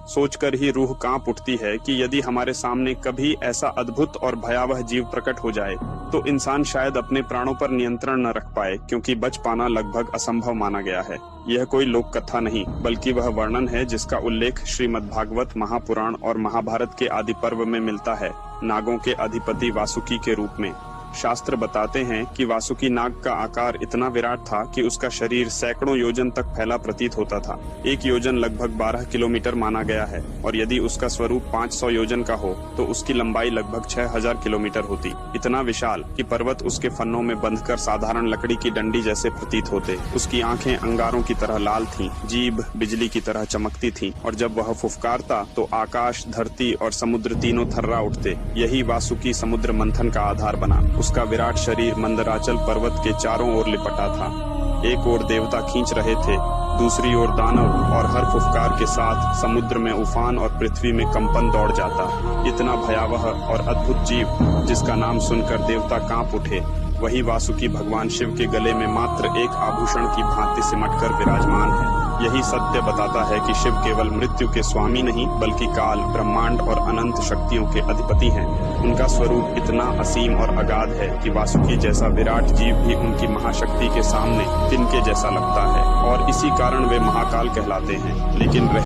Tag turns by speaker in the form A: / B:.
A: सोचकर ही रूह कांप उठती है कि यदि हमारे सामने कभी ऐसा अद्भुत और भयावह जीव प्रकट हो जाए तो इंसान शायद अपने प्राणों पर नियंत्रण न रख पाए, क्योंकि बच पाना लगभग असंभव माना गया है। यह कोई लोक कथा नहीं, बल्कि वह वर्णन है जिसका उल्लेख श्रीमद्भागवत, महापुराण और महाभारत के आदि पर्व में मिलता है, नागों के अधिपति वासुकी के रूप में। शास्त्र बताते हैं कि वासुकी नाग का आकार इतना विराट था कि उसका शरीर सैकड़ों योजन तक फैला प्रतीत होता था। एक योजन लगभग 12 किलोमीटर माना गया है, और यदि उसका स्वरूप 500 योजन का हो तो उसकी लंबाई लगभग 6000 किलोमीटर होती। इतना विशाल कि पर्वत उसके फन्नों में बंधकर साधारण लकड़ी की डंडी जैसे प्रतीत होते। उसकी आंखें अंगारों की तरह लाल थीं, जीभ बिजली की तरह चमकती थी, और जब वह फुफकारता तो आकाश, धरती और समुद्र तीनों थर्रा उठते। यही वासुकी समुद्र मंथन का आधार बना। उसका विराट शरीर मंदराचल पर्वत के चारों ओर लिपटा था। एक ओर देवता खींच रहे थे, दूसरी ओर दानव, और हर फुफकार के साथ समुद्र में उफान और पृथ्वी में कंपन दौड़ जाता। इतना भयावह और अद्भुत जीव जिसका नाम सुनकर देवता कांप उठे, वही वासुकी भगवान शिव के गले में मात्र एक आभूषण की भांति सिमटकर विराजमान है। यही सत्य बताता है कि शिव केवल मृत्यु के स्वामी नहीं, बल्कि काल, ब्रह्मांड और अनंत शक्तियों के अधिपति हैं। उनका स्वरूप इतना असीम और अगाध है कि वासुकी जैसा विराट जीव भी उनकी महाशक्ति के सामने तिनके जैसा लगता है, और इसी कारण वे महाकाल कहलाते हैं। लेकिन